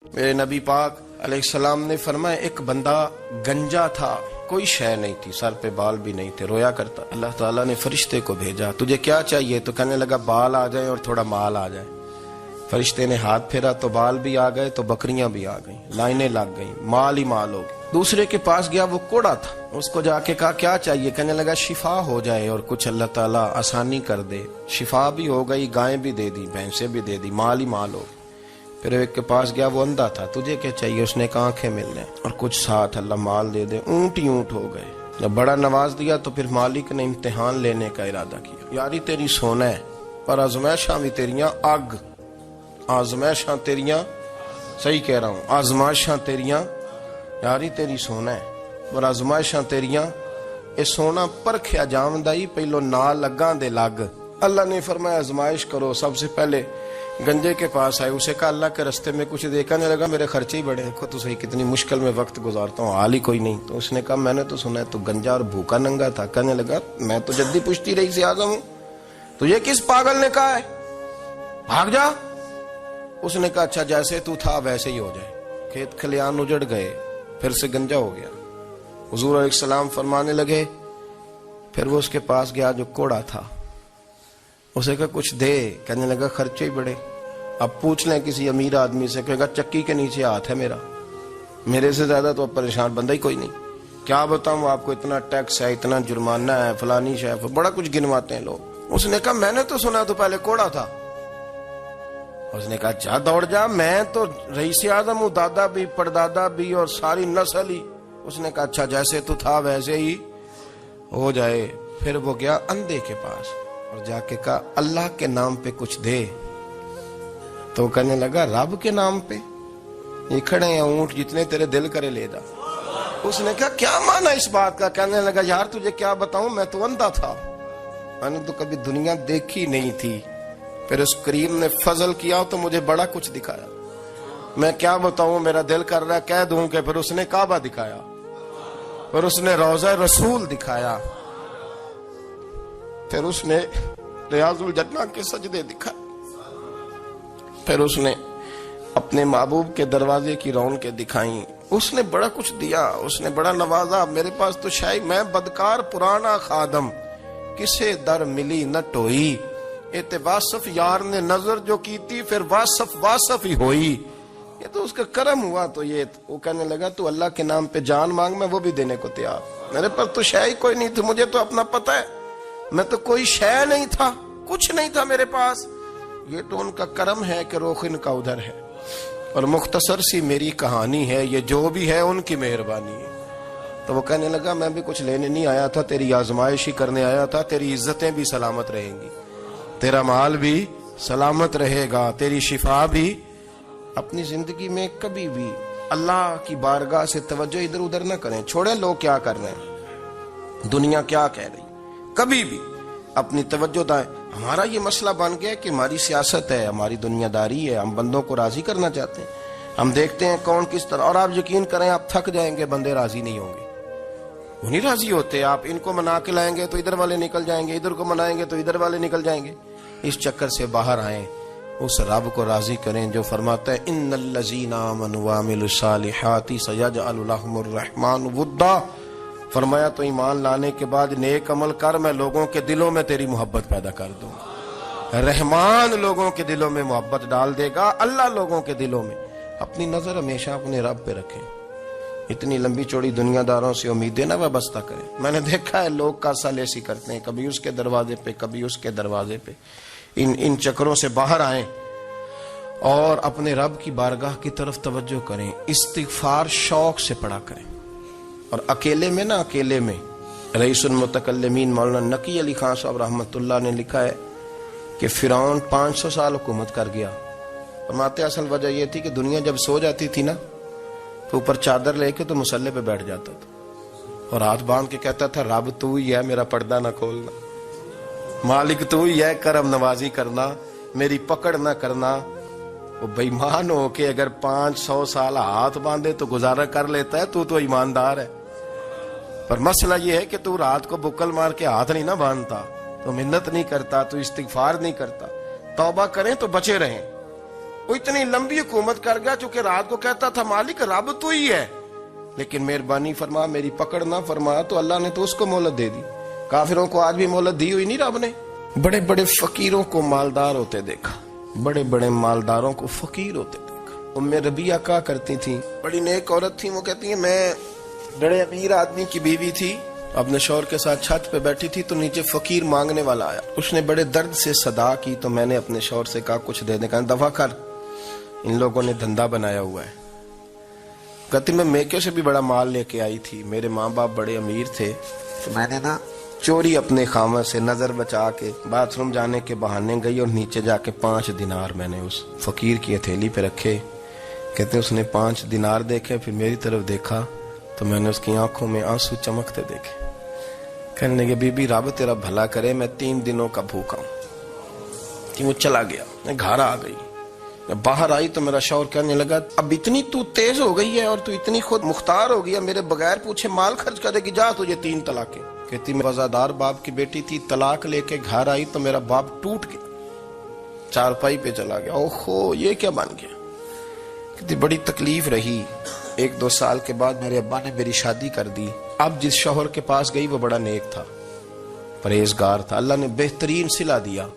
میرے نبی پاک علیہ السلام نے فرمایا ایک بندہ گنجا تھا، کوئی شے نہیں تھی، سر پہ بال بھی نہیں تھے، رویا کرتا۔ اللہ تعالیٰ نے فرشتے کو بھیجا، تجھے کیا چاہیے؟ تو کہنے لگا بال آ جائیں اور تھوڑا مال آ جائے۔ فرشتے نے ہاتھ پھیرا تو بال بھی آ گئے تو بکریاں بھی آ گئیں، لائنیں لگ گئیں، مال ہی مال ہو گئے۔ دوسرے کے پاس گیا، وہ کوڑا تھا، اس کو جا کے کہا کیا چاہیے؟ کہنے لگا شفا ہو جائے اور کچھ اللہ تعالیٰ آسانی کر دے۔ شفا بھی ہو گئی، گائیں بھی دے دی، بھینسیں بھی دے دی، مال ہی مال ہو گئی۔ پھر ایک کے پاس گیا، وہ اندھا تھا، تجھے کیا چاہیے؟ اس نے کہا آنکھیں مل جائیں اور کچھ ساتھ اللہ مال دے دے۔ اونٹ ہی اونٹ ہو گئے۔ جب بڑا نواز دیا تو پھر مالک نے امتحان لینے کا ارادہ کیا، یاری تیری سونا ہے پر آزمائشاں بھی تیریاں اگ، آزمائشاں تیریاں، صحیح کہہ رہا ہوں، آزمائشاں تیریاں، یاری تیری سونا ہے پر آزمائشاں تیریاں، اے سونا پرکھیا جامدائی پہلو نال لگاں دے لگ۔ اللہ نے فرمایا آزمائش کرو۔ سب سے پہلے گنجے کے پاس آئے، اسے کہا اللہ کے رستے میں کچھ دیکھنے لگا، میرے خرچے ہی بڑے، دیکھو تو صحیح کتنی مشکل میں وقت گزارتا ہوں، حال ہی کوئی نہیں۔ تو اس نے کہا میں نے تو سنا ہے تو گنجا اور بھوکا ننگا تھا۔ کہنے لگا میں تو جدی پشتی رئیس اعظم ہوں، تجھے کس پاگل نے کہا ہے بھاگ جا؟ اس نے کہا اچھا جیسے تو تھا ویسے ہی ہو جائے۔ کھیت کھلیان اجڑ گئے، پھر سے گنجا ہو گیا۔ حضور علیہ السلام فرمانے لگے، پھر وہ اس کے پاس گیا جو کوڑا تھا، اسے کہا کچھ دے۔ کہنے لگا خرچے ہی بڑے، اب پوچھ لیں کسی امیر آدمی سے، کہے گا چکی کے نیچے ہاتھ ہے میرا، میرے سے زیادہ تو اب پریشان بندہ ہی کوئی نہیں، کیا بتاؤں آپ کو، اتنا ٹیکس ہے، اتنا جرمانہ ہے، فلانی شے، بڑا کچھ گنواتے ہیں لوگ۔ اس نے کہا میں نے تو سنا تو پہلے کوڑا تھا۔ اس نے کہا جا دوڑ جا، میں تو رئیس اعظم ہوں، دادا بھی پردادا بھی اور ساری نسل ہی۔ اس نے کہا اچھا جیسے تو تھا ویسے ہی ہو جائے۔ پھر وہ گیا اندھے کے پاس اور جا کے کہا اللہ کے نام پہ کچھ دے۔ تو کہنے لگا رب کے نام پہ؟ یہ کھڑے ہیں اونٹ، جتنے تیرے دل کرے لے جا۔ اس نے کہا کیا معنی اس بات کا؟ کہنے لگا یار تجھے کیا بتاؤں، میں تو اندھا تھا، میں نے تو کبھی دنیا دیکھی نہیں تھی، پھر اس کریم نے فضل کیا تو مجھے بڑا کچھ دکھایا، میں کیا بتاؤں، میرا دل کر رہا ہے کہہ دوں کہ پھر اس نے کعبہ دکھایا، پھر اس نے روضہ رسول دکھایا، پھر اس نے ریاض الجنہ کے سجدے دکھائے، پھر اس نے اپنے محبوب کے دروازے کی رونقیں دکھائیں۔ اس نے بڑا کچھ دیا، اس نے بڑا نوازا۔ میرے پاس تو شاید میں بدکار پرانا خادم، کسے در ملی نہ ٹوئی، اے واصف یار نے نظر جو کی تھی پھر واصف ہی ہوئی۔ یہ تو اس کا کرم ہوا۔ تو یہ وہ کہنے لگا تو اللہ کے نام پہ جان مانگ، میں وہ بھی دینے کو تیار، میرے پاس تو شے ہی کوئی نہیں تھی، مجھے تو اپنا پتہ ہے، میں تو کوئی شے نہیں تھا، کچھ نہیں تھا میرے پاس۔ یہ تو ان کا کرم ہے کہ رخ ان کا ادھر ہے، اور مختصر سی میری کہانی ہے، یہ جو بھی ہے ان کی مہربانی ہے۔ تو وہ کہنے لگا میں بھی کچھ لینے نہیں آیا تھا، تیری آزمائش ہی کرنے آیا تھا، تیری عزتیں بھی سلامت رہیں گی، تیرا مال بھی سلامت رہے گا، تیری شفا بھی۔ اپنی زندگی میں کبھی بھی اللہ کی بارگاہ سے توجہ ادھر ادھر نہ کریں، چھوڑیں لوگ کیا کر رہے ہیں، دنیا کیا کہہ رہی، کبھی بھی اپنی توجہ دائیں۔ ہمارا یہ مسئلہ بن گیا کہ ہماری سیاست ہے، ہماری دنیا داری ہے، ہم بندوں کو راضی کرنا چاہتے ہیں، ہم دیکھتے ہیں کون کس طرح، اور آپ یقین کریں آپ تھک جائیں گے، بندے راضی نہیں ہوں گے، وہ نہیں راضی ہوتے۔ آپ ان کو منا کے لائیں گے تو ادھر والے نکل جائیں گے، ادھر کو منائیں گے تو ادھر والے نکل جائیں گے۔ اس چکر سے باہر آئیں، اس رب کو راضی کریں جو فرماتا ہے ان الذین آمنوا وعملوا الصالحات سیجعل لهم الرحمن ودا۔ فرمایا تو ایمان لانے کے بعد نیک عمل کر، میں لوگوں کے دلوں میں تیری محبت پیدا کر دوں۔ رحمان لوگوں کے دلوں میں محبت ڈال دے گا، اللہ لوگوں کے دلوں میں۔ اپنی نظر ہمیشہ اپنے رب پہ رکھیں، اتنی لمبی چوڑی دنیا داروں سے امیدیں نہ وابستہ کریں۔ میں نے دیکھا ہے لوگ کاسا لیسی کرتے ہیں، کبھی اس کے دروازے پہ کبھی اس کے دروازے پہ۔ ان چکروں سے باہر آئیں اور اپنے رب کی بارگاہ کی طرف توجہ کریں، استغفار شوق سے پڑھا کریں، اور اکیلے میں اکیلے میں۔ رئیس المتکلمین مولانا نقی علی خان صاحب رحمۃ اللہ نے لکھا ہے کہ فرعون 500 سال حکومت کر گیا، فرماتے اصل وجہ یہ تھی کہ دنیا جب سو جاتی تھی نا تو اوپر چادر لے کے تو مسلح پہ بیٹھ جاتا تھا اور ہاتھ باندھ کے کہتا تھا رب تو ہی ہے، میرا پردہ نہ کھولنا، مالک تو ہی ہے، کرم نوازی کرنا، میری پکڑ نہ کرنا۔ وہ بے ایمان ہو کے اگر 500 سال ہاتھ باندھے تو گزارا کر لیتا ہے، تو ایماندار ہے۔ پر مسئلہ یہ ہے کہ تو رات کو بکل مار کے ہاتھ نہیں نہ باندھتا، تو منت نہیں کرتا، تو استغفار نہیں کرتا۔ توبہ کریں تو بچے رہیں، وہ اتنی لمبی حکومت کر گیا چونکہ رات کو کہتا تھا مالک رب تو ہی ہے، لیکن مہربانی فرما میری پکڑ نہ فرمایا تو اللہ نے تو اس کو مہلت دے دی۔ کافروں کو آج بھی مہلت دی ہوئی نہیں رب نے۔ بڑے بڑے فقیروں کو مالدار ہوتے دیکھا، بڑے بڑے مالداروں کو فقیر ہوتے دیکھا۔ ام ربیعہ کہا کرتی تھی، بڑی نیک عورت تھی، وہ کہتی ہیں میں بڑے امیر آدمی کی بیوی تھی، اپنے شوہر کے ساتھ چھت پہ بیٹھی تھی تو نیچے فقیر مانگنے والا آیا، اس نے بڑے درد سے صدا کی تو میں نے اپنے شوہر سے کہا کچھ دے دے، کہا دفع کر، ان لوگوں نے دھندا بنایا ہوا ہے۔ کہتی میں میکے سے بھی بڑا مال لے کے آئی تھی، میرے ماں باپ بڑے امیر تھے تو میں نے چوری اپنے خامد سے نظر بچا کے باتھ روم جانے کے بہانے گئی اور نیچے جا کے 5 دینار میں نے اس فقیر کی ہتھیلی پہ رکھے۔ کہتے اس نے 5 دینار دیکھے، پھر میری طرف دیکھا تو میں نے اس کی آنکھوں میں آنسو چمکتے دیکھے۔ کہنے لگے بی بی رب تیرا بھلا کرے، میں 3 دنوں کا بھوکا ہوں۔ کہ وہ چلا گیا، میں گھر آ گئی، باہر آئی تو میرا شوہر کہنے لگا اب اتنی تو تیز ہو گئی ہے اور تو اتنی خود مختار ہو گئی ہے، میرے بغیر پوچھے مال خرچ کرے گی، جا تجھے 3 طلاقیں۔ کہتی میں وفادار باپ کی بیٹی تھی، طلاق لے کے گھر آئی تو میرا باپ ٹوٹ گیا، چارپائی پہ چلا گیا، اوہو یہ کیا بن گیا۔ کہتی بڑی تکلیف رہی، 1-2 سال کے بعد میرے ابا نے میری شادی کر دی۔ اب جس شوہر کے پاس گئی وہ بڑا نیک تھا، پرہیزگار تھا، اللہ نے بہترین صلہ دیا۔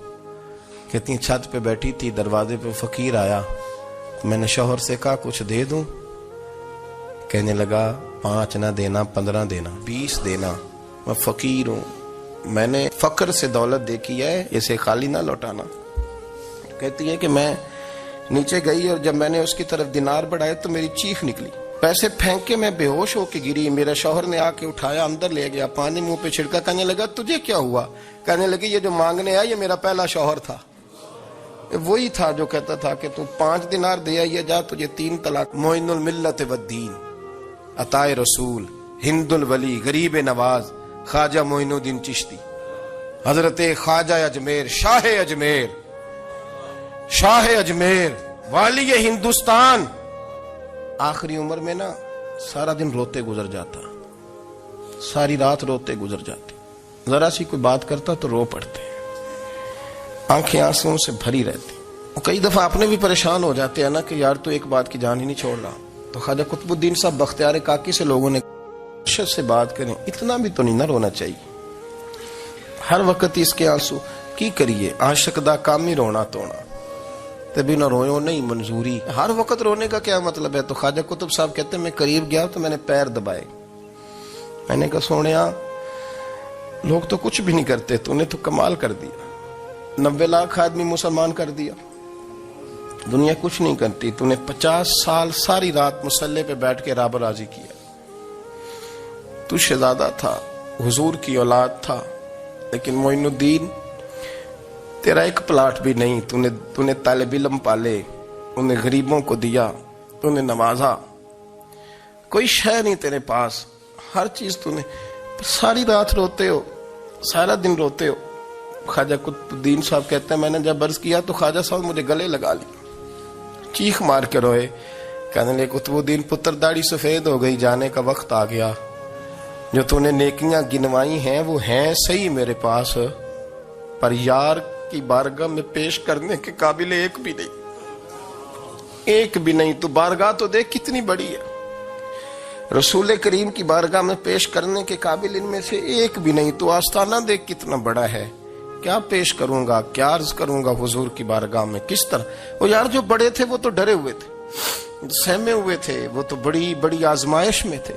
کہتی چھت پہ بیٹھی تھی، دروازے پہ فقیر آیا، میں نے شوہر سے کہا کچھ دے دوں، کہنے لگا 5 نہ دینا، 15 دینا، 20 دینا، میں فقیر ہوں، میں نے فقر سے دولت دیکھی ہے، اسے خالی نہ لوٹانا۔ کہتی ہے کہ میں نیچے گئی اور جب میں نے اس کی طرف دینار بڑھائے تو میری چیخ نکلی، پیسے پھینک کے میں بے ہوش ہو کے گری، میرے شوہر نے آ کے اٹھایا، اندر لے گیا، پانی منہ پہ چھڑکا، کہنے لگا تجھے کیا ہوا؟ کہنے لگی یہ جو مانگنے آیا یہ میرا پہلا شوہر تھا، وہی تھا جو کہتا تھا کہ تو 5 دینار دے آئیے جا، تجھے 3 طلاق۔ معین الملت والدین، عطائے رسول، ہند الولی، غریب نواز، خواجہ معین الدین چشتی، حضرت خواجہ اجمیر، شاہ اجمیر، شاہ اجمیر، والی ہندوستان۔ آخری عمر میں سارا دن روتے گزر جاتا، ساری رات روتے گزر جاتی، ذرا سی کوئی بات کرتا تو رو پڑتے، آنکھیں آنسوں سے بھری رہتی۔ کئی دفعہ اپنے بھی پریشان ہو جاتے ہیں نا کہ یار تو ایک بات کی جان ہی نہیں چھوڑ رہا۔ تو خواجہ قطب الدین صاحب بختیار کاکی سے لوگوں نے شد سے بات کریں، اتنا بھی تو نہیں نہ رونا چاہیے، ہر وقت اس کے آنسو کی کریے، عاشق دا کامی رونا تونا، تبھی نہ روئے نہیں منظوری، ہر وقت رونے کا کیا مطلب ہے؟ تو خواجہ قطب صاحب کہتے ہیں میں قریب گیا تو میں نے پیر دبائے، میں نے کہا سونیا لوگ تو کچھ بھی نہیں کرتے، تو نے تو کمال کر دیا، 90 لاکھ آدمی مسلمان کر دیا، دنیا کچھ نہیں کرتی، تو نے 50 سال ساری رات مسلح پہ بیٹھ کے رب راضی کیا۔ تو شہزادہ تھا، حضور کی اولاد تھا، لیکن معین الدین تیرا ایک پلاٹ بھی نہیں، تو نے طالب علم پالے، انہیں غریبوں کو دیا، انہیں نوازا، کوئی شے نہیں تیرے پاس، ہر چیز تو نے، ساری رات روتے ہو، سارا دن روتے ہو۔ خواجہ قطب الدین صاحب کہتے ہیں میں نے جب عرض کیا تو خواجہ صاحب مجھے گلے لگا لیا، چیخ مار کے روئے، کہنے لگے قطب الدین پتر داڑھی سفید ہو گئی، جانے کا وقت آ گیا، جو تو نے نیکیاں گنوائی ہیں وہ ہیں صحیح میرے پاس، پر یار کی بارگاہ میں پیش کرنے کے قابل ایک بھی نہیں، ایک بھی نہیں۔ تو بارگاہ تو دیکھ کتنی بڑی ہے، رسول کریم کی بارگاہ میں پیش کرنے کے قابل ان میں سے ایک بھی نہیں، تو آستانہ دیکھ کتنا بڑا ہے، کیا پیش کروں گا، کیا عرض کروں گا حضور کی بارگاہ میں، کس طرح؟ وہ یار جو بڑے تھے وہ تو ڈرے ہوئے تھے، سہمے ہوئے تھے، وہ تو بڑی بڑی آزمائش میں تھے،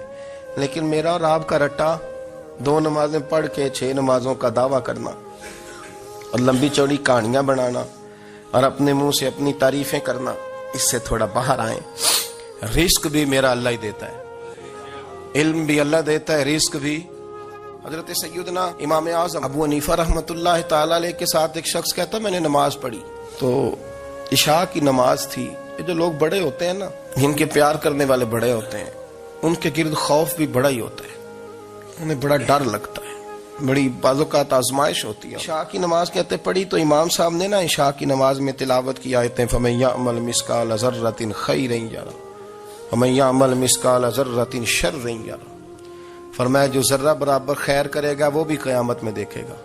لیکن میرا اور آپ کا رٹا 2 نمازیں پڑھ کے 6 نمازوں کا دعویٰ کرنا اور لمبی چوڑی کہانیاں بنانا اور اپنے منہ سے اپنی تعریفیں کرنا، اس سے تھوڑا باہر آئیں۔ رزق بھی میرا اللہ ہی دیتا ہے، علم بھی اللہ دیتا ہے، رزق بھی۔ حضرت سیدنا امام اعظم ابو حنیفہ رحمۃ اللہ تعالی علیہ کے ساتھ ایک شخص کہتا میں نے نماز پڑھی تو عشاء کی نماز تھی، یہ جو لوگ بڑے ہوتے ہیں نا، جن کے پیار کرنے والے بڑے ہوتے ہیں، ان کے گرد خوف بھی بڑا ہی ہوتا ہے، انہیں بڑا ڈر لگتا ہے، بڑی بعض اوقات آزمائش ہوتی ہے۔ عشاء کی نماز کہتے پڑھی تو امام صاحب نے نا عشاء کی نماز میں تلاوت کی آیتیں فَمَن يَعْمَلْ مِثْقَالَ ذَرَّةٍ خَيْرًا يَرَهُ وَمَن يَعْمَلْ مِثْقَالَ ذَرَّةٍ شَرًّا يَرَهُ، فرمایا جو ذرہ برابر خیر کرے گا وہ بھی قیامت میں دیکھے گا،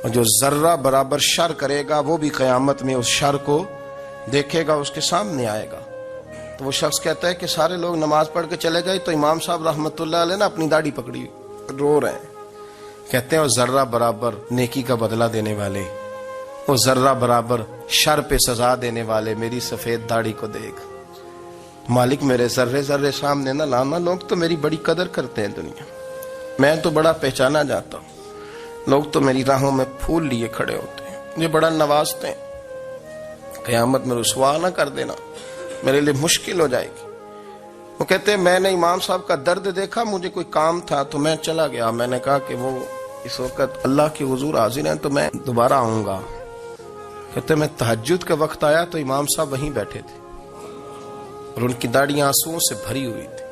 اور جو ذرہ برابر شر کرے گا وہ بھی قیامت میں اس شر کو دیکھے گا اس کے سامنے آئے گا. تو وہ شخص کہتا ہے کہ سارے لوگ نماز پڑھ کے چلے گئے تو امام صاحب رحمت اللہ علیہ نا اپنی داڑھی پکڑی رو رہے ہیں. کہتے ہیں وہ ذرہ برابر نیکی کا بدلہ دینے والے، وہ ذرہ برابر شر پہ سزا دینے والے میری سفید داڑھی کو دیکھ. مالک میرے ذرے ذرے سامنے نہ لانا، لوگ تو میری بڑی قدر کرتے ہیں دنیا، میں تو بڑا پہچانا جاتا ہوں، لوگ تو میری راہوں میں پھول لیے کھڑے ہوتے ہیں، مجھے بڑا نوازتے ہیں. قیامت میں رسوا نہ کر دینا، میرے لیے مشکل ہو جائے گی. وہ کہتے ہیں میں نے امام صاحب کا درد دیکھا، مجھے کوئی کام تھا تو میں چلا گیا. میں نے کہا کہ وہ اس وقت اللہ کے حضور حاضر ہیں تو میں دوبارہ آؤں گا. کہتے میں تہجد کا وقت آیا تو امام صاحب وہیں بیٹھے تھے اور ان کی داڑھی آنسوؤں سے بھری ہوئی تھی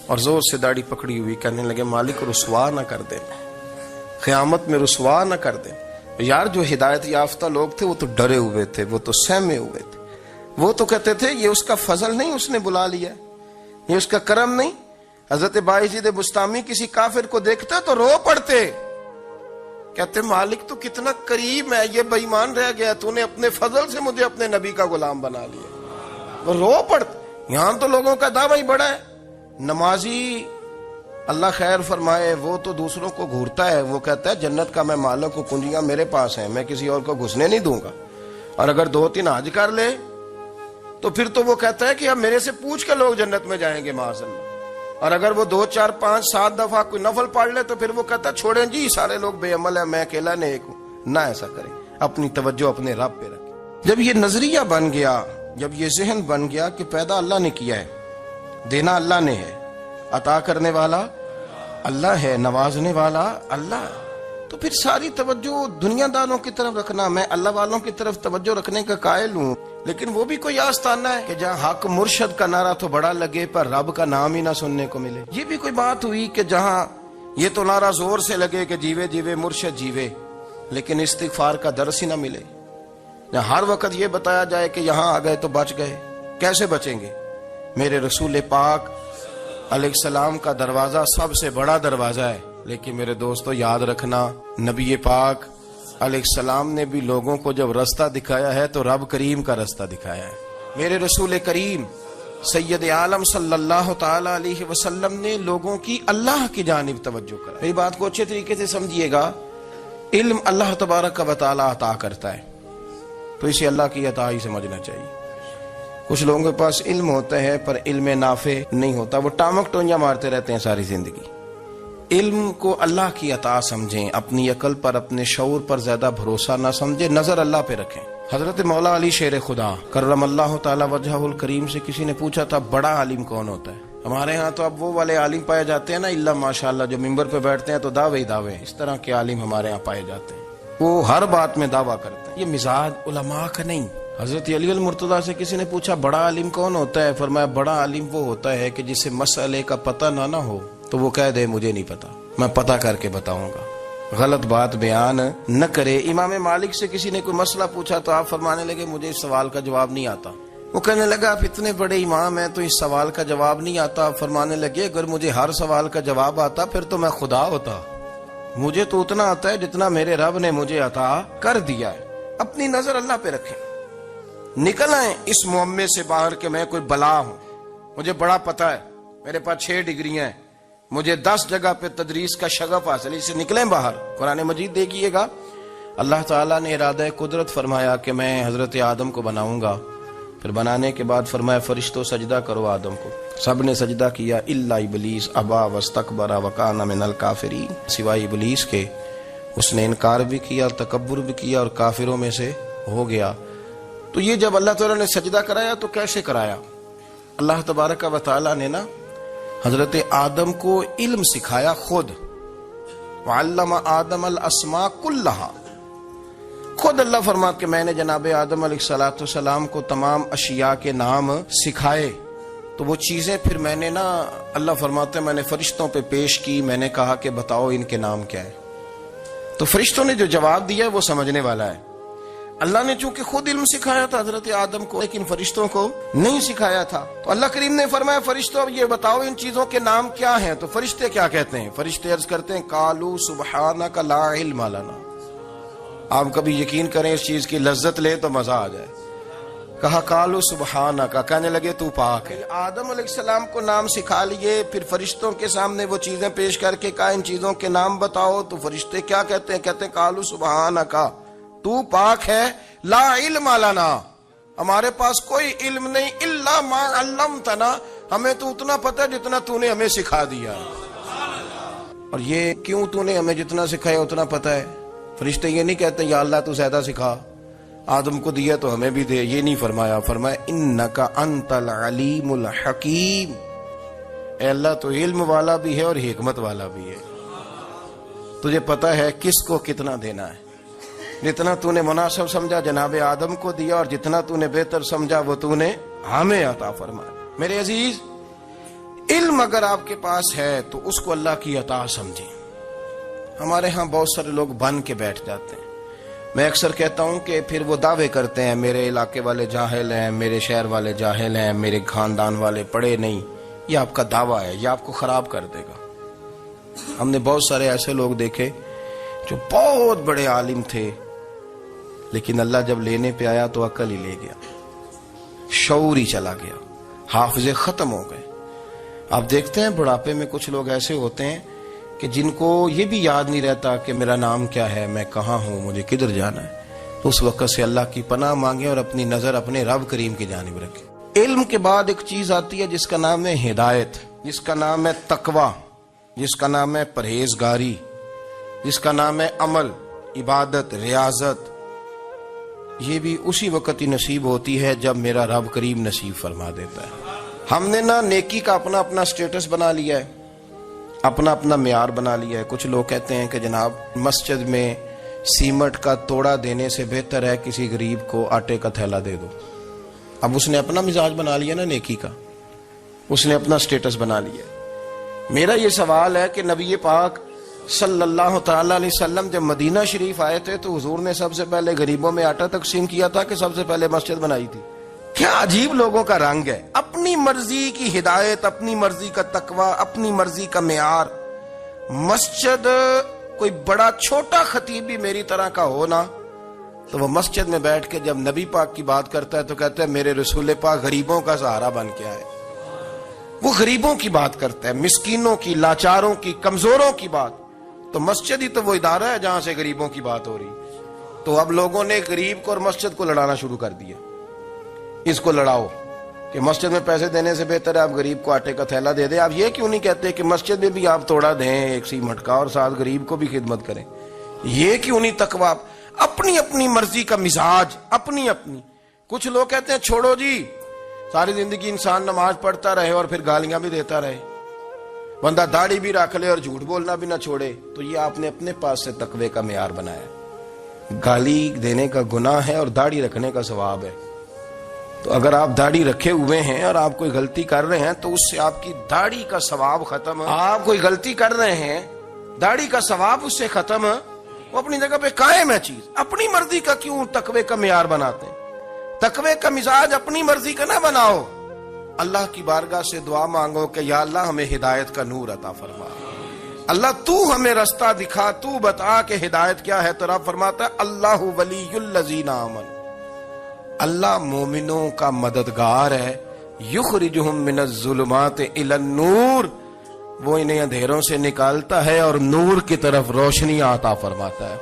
اور زور سے داڑھی پکڑی ہوئی. کہنے لگے مالک رسوا نہ کر دیں، قیامت میں رسوا نہ کر دیں. یار جو ہدایت یافتہ لوگ تھے وہ تو ڈرے ہوئے تھے، وہ تو سہمے ہوئے تھے. وہ تو کہتے تھے یہ اس کا فضل نہیں، اس نے بلا لیا، یہ اس کا کرم نہیں. حضرت بایزید بستامی کسی کافر کو دیکھتا تو رو پڑتے، کہتے مالک تو کتنا کریم ہے، یہ بے ایمان رہ گیا، تو نے اپنے فضل سے مجھے اپنے نبی کا غلام بنا لیا. وہ رو پڑتے. یہاں تو لوگوں کا دعویٰ ہی بڑا ہے. نمازی اللہ خیر فرمائے وہ تو دوسروں کو گھورتا ہے، وہ کہتا ہے جنت کا میں مالک ہوں، کنجیاں میرے پاس ہیں، میں کسی اور کو گھسنے نہیں دوں گا. اور اگر 2-3 حج کر لے تو پھر تو وہ کہتا ہے کہ اب میرے سے پوچھ کے لوگ جنت میں جائیں گے معاذ اللہ. اور اگر وہ 2, 4, 5, 7 دفعہ کوئی نفل پڑھ لے تو پھر وہ کہتا ہے چھوڑیں جی سارے لوگ بے عمل ہیں، میں اکیلا نیک ہوں. نہ ایسا کریں، اپنی توجہ اپنے رب پہ رکھیں. جب یہ نظریہ بن گیا، جب یہ ذہن بن گیا کہ پیدا اللہ نے کیا ہے، دینا اللہ نے ہے، عطا کرنے والا اللہ ہے، نوازنے والا اللہ، تو پھر ساری توجہ دنیا داروں کی طرف رکھنا. میں اللہ والوں کی طرف توجہ رکھنے کا قائل ہوں، لیکن وہ بھی کوئی آستانہ ہے کہ جہاں حق مرشد کا نعرہ تو بڑا لگے پر رب کا نام ہی نہ سننے کو ملے. یہ بھی کوئی بات ہوئی کہ جہاں یہ تو نعرہ زور سے لگے کہ جیوے جیوے مرشد جیوے، لیکن استغفار کا درس ہی نہ ملے. جہاں ہر وقت یہ بتایا جائے کہ یہاں آ گئے تو بچ گئے. کیسے بچیں گے؟ میرے رسول پاک علیہ السلام کا دروازہ سب سے بڑا دروازہ ہے، لیکن میرے دوستو یاد رکھنا نبی پاک علیہ السلام نے بھی لوگوں کو جب رستہ دکھایا ہے تو رب کریم کا رستہ دکھایا ہے. میرے رسول کریم سید عالم صلی اللہ تعالی علیہ وسلم نے لوگوں کی اللہ کی جانب توجہ کرا. میری بات کو اچھے طریقے سے سمجھیے گا. علم اللہ تبارک و تعالی عطا کرتا ہے تو اسے اللہ کی عطا ہی سمجھنا چاہیے. کچھ لوگوں کے پاس علم ہوتا ہے پر علم نافع نہیں ہوتا، وہ ٹامک ٹونجا مارتے رہتے ہیں ساری زندگی. علم کو اللہ کی عطا سمجھیں، اپنی عقل پر اپنے شعور پر زیادہ بھروسہ نہ سمجھیں، نظر اللہ پہ رکھیں. حضرت مولا علی شیر خدا کرم اللہ تعالی وجہہ الکریم سے کسی نے پوچھا تھا بڑا عالم کون ہوتا ہے؟ ہمارے ہاں تو اب وہ والے عالم پائے جاتے ہیں نا اللہ ماشاءاللہ، جو ممبر پہ بیٹھتے ہیں تو دعوے ہی دعوے، اس طرح کے عالم ہمارے ہاں پائے جاتے ہیں، وہ ہر بات میں دعویٰ کرتے ہیں. یہ مزاج علماء کا نہیں. حضرت علی المرتضیٰ سے کسی نے پوچھا بڑا عالم کون ہوتا ہے؟ فرمایا بڑا عالم وہ ہوتا ہے کہ جسے مسئلے کا پتہ نہ ہو تو وہ کہہ دے مجھے نہیں پتا، میں پتہ کر کے بتاؤں گا، غلط بات بیان نہ کرے. امام مالک سے کسی نے کوئی مسئلہ پوچھا تو آپ فرمانے لگے مجھے اس سوال کا جواب نہیں آتا. وہ کہنے لگا آپ اتنے بڑے امام ہیں تو اس سوال کا جواب نہیں آتا. آپ فرمانے لگے اگر مجھے ہر سوال کا جواب آتا پھر تو میں خدا ہوتا. مجھے تو اتنا آتا ہے جتنا میرے رب نے مجھے عطا کر دیا ہے. اپنی نظر اللہ پہ رکھیں. نکل آئیں اس معمے سے باہر کہ میں کوئی بلا ہوں، مجھے بڑا پتہ ہے، میرے پاس 6 ڈگریاں ہیں، مجھے 10 جگہ پہ تدریس کا شغف حاصل ہے. اس سے نکلیں باہر. قرآن مجید دیکھیے گا اللہ تعالیٰ نے ارادہ قدرت فرمایا کہ میں حضرت آدم کو بناؤں گا. پھر بنانے کے بعد فرمایا فرشتوں سجدہ کرو آدم کو. سب نے سجدہ کیا الا ابلیس ابا واستکبر وکان من الکافرین، سوائے ابلیس کے. اس نے انکار بھی کیا اور تکبر بھی کیا اور کافروں میں سے ہو گیا. تو یہ جب اللہ تعالیٰ نے سجدہ کرایا تو کیسے کرایا؟ اللہ تبارک و تعالیٰ نے نا حضرت آدم کو علم سکھایا خود. وعلم آدم الاسماء کلہا. خود اللہ فرماتا کہ میں نے جناب آدم علیہ السلام کو تمام اشیاء کے نام سکھائے. تو وہ چیزیں پھر میں نے نا اللہ فرماتے میں نے فرشتوں پہ پیش کی. میں نے کہا کہ بتاؤ ان کے نام کیا ہے. تو فرشتوں نے جو جواب دیا وہ سمجھنے والا ہے. اللہ نے چونکہ خود علم سکھایا تھا حضرت آدم کو لیکن فرشتوں کو نہیں سکھایا تھا. تو اللہ کریم نے فرمایا فرشتوں یہ بتاؤ ان چیزوں کے نام کیا ہیں. تو فرشتے کیا کہتے ہیں؟ فرشتے عرض کرتے ہیں قالوا سبحانک لا علم لنا. آپ کبھی یقین کریں اس چیز کی لذت لے تو مزہ آ جائے. کہا قالوا سبحانک، کہنے لگے تو پاک ہے۔ آدم علیہ السلام کو نام سکھا لیے، پھر فرشتوں کے سامنے وہ چیزیں پیش کر کے کہا ان چیزوں کے نام بتاؤ، تو فرشتے کیا کہتے ہیں؟ کہتے ہیں قالوا سبحانک، تو پاک ہے، لا علم لنا، ہمارے پاس کوئی علم نہیں، الا ما علمتنا، ہمیں تو اتنا پتہ جتنا تو نے ہمیں سکھا دیا۔ اور یہ کیوں تو نے ہمیں جتنا سکھایا اتنا پتہ ہے؟ فرشتے یہ نہیں کہتے یا اللہ تو زیادہ سکھا، آدم کو دیا تو ہمیں بھی دے، یہ نہیں فرمایا، فرمایا انکا انت العلیم الحکیم، اے اللہ تو علم والا بھی ہے اور حکمت والا بھی ہے، تجھے پتہ ہے کس کو کتنا دینا ہے، جتنا تو نے مناسب سمجھا جناب آدم کو دیا، اور جتنا تو نے بہتر سمجھا وہ تو نے ہمیں عطا فرمایا۔ میرے عزیز، علم اگر آپ کے پاس ہے تو اس کو اللہ کی عطا سمجھیں۔ ہمارے ہاں بہت سارے لوگ بن کے بیٹھ جاتے ہیں، میں اکثر کہتا ہوں کہ پھر وہ دعوے کرتے ہیں میرے علاقے والے جاہل ہیں، میرے شہر والے جاہل ہیں، میرے خاندان والے پڑھے نہیں۔ یہ آپ کا دعویٰ ہے، یہ آپ کو خراب کر دے گا۔ ہم نے بہت سارے ایسے لوگ دیکھے جو بہت بڑے عالم تھے، لیکن اللہ جب لینے پہ آیا تو عقل ہی لے گیا، شعور ہی چلا گیا، حافظے ختم ہو گئے۔ آپ دیکھتے ہیں بڑھاپے میں کچھ لوگ ایسے ہوتے ہیں کہ جن کو یہ بھی یاد نہیں رہتا کہ میرا نام کیا ہے، میں کہاں ہوں، مجھے کدھر جانا ہے۔ اس وقت سے اللہ کی پناہ مانگیں اور اپنی نظر اپنے رب کریم کی جانب رکھیں۔ علم کے بعد ایک چیز آتی ہے جس کا نام ہے ہدایت، جس کا نام ہے تقوی، جس کا نام ہے پرہیزگاری، جس کا نام ہے عمل، عبادت، ریاضت۔ یہ بھی اسی وقت ہی نصیب ہوتی ہے جب میرا رب کریم نصیب فرما دیتا ہے۔ ہم نے نا نیکی کا اپنا اپنا سٹیٹس بنا لیا ہے، اپنا اپنا معیار بنا لیا ہے۔ کچھ لوگ کہتے ہیں کہ جناب مسجد میں سیمٹ کا توڑا دینے سے بہتر ہے کسی غریب کو آٹے کا تھیلا دے دو۔ اب اس نے اپنا مزاج بنا لیا نا نیکی کا، اس نے اپنا سٹیٹس بنا لیا۔ میرا یہ سوال ہے کہ نبی پاک صلی اللہ تعالی علیہ وسلم جب مدینہ شریف آئے تھے تو حضور نے سب سے پہلے غریبوں میں آٹا تقسیم کیا تھا کہ سب سے پہلے مسجد بنائی تھی؟ کیا عجیب لوگوں کا رنگ ہے، اپنی مرضی کی ہدایت، اپنی مرضی کا تقوی، اپنی مرضی کا معیار۔ مسجد کوئی بڑا چھوٹا خطیب بھی میری طرح کا ہو نا تو وہ مسجد میں بیٹھ کے جب نبی پاک کی بات کرتا ہے تو کہتا ہے میرے رسول پاک غریبوں کا سہارا بن کے آئے۔ وہ غریبوں کی بات کرتا ہے، مسکینوں کی، لاچاروں کی، کمزوروں کی بات۔ تو مسجد ہی تو وہ ادارہ ہے جہاں سے غریبوں کی بات ہو رہی۔ تو اب لوگوں نے غریب کو اور مسجد کو لڑانا شروع کر دیا، اس کو لڑاؤ کہ مسجد میں پیسے دینے سے بہتر ہے آپ غریب کو آٹے کا تھیلا دے دیں۔ آپ یہ کیوں نہیں کہتے کہ مسجد میں بھی آپ توڑا دیں ایک سیمٹ کا اور ساتھ غریب کو بھی خدمت کریں؟ یہ کیوں نہیں تقویٰ؟ اپنی اپنی مرضی کا مزاج، اپنی اپنی۔ کچھ لوگ کہتے ہیں چھوڑو جی، ساری زندگی انسان نماز پڑھتا رہے اور پھر گالیاں بھی دیتا رہے، بندہ داڑھی بھی رکھ لے اور جھوٹ بولنا بھی نہ چھوڑے۔ تو یہ آپ نے اپنے پاس سے تقوی کا معیار بنایا۔ گالی دینے کا گناہ ہے اور داڑھی رکھنے کا ثواب ہے۔ تو اگر آپ داڑھی رکھے ہوئے ہیں اور آپ کوئی غلطی کر رہے ہیں تو اس سے آپ کی داڑھی کا ثواب ختم ہے۔ آپ کوئی غلطی کر رہے ہیں، داڑھی کا ثواب اس سے ختم ہے، وہ اپنی جگہ پہ قائم ہے چیز۔ اپنی مرضی کا کیوں تقوی کا معیار بناتے ہیں؟ تقوی کا مزاج اپنی مرضی کا نہ بناؤ۔ اللہ کی بارگاہ سے دعا مانگو کہ یا اللہ ہمیں ہدایت کا نور عطا فرما، اللہ تو ہمیں رستہ دکھا، تو بتا کہ ہدایت کیا ہے۔ تو رب فرماتا ہے اللہ ولی الذین آمنوا، اللہ مومنوں کا مددگار ہے، یخرجہم من الظلمات الی النور، وہ انہیں اندھیروں سے نکالتا ہے اور نور کی طرف روشنی عطا فرماتا ہے۔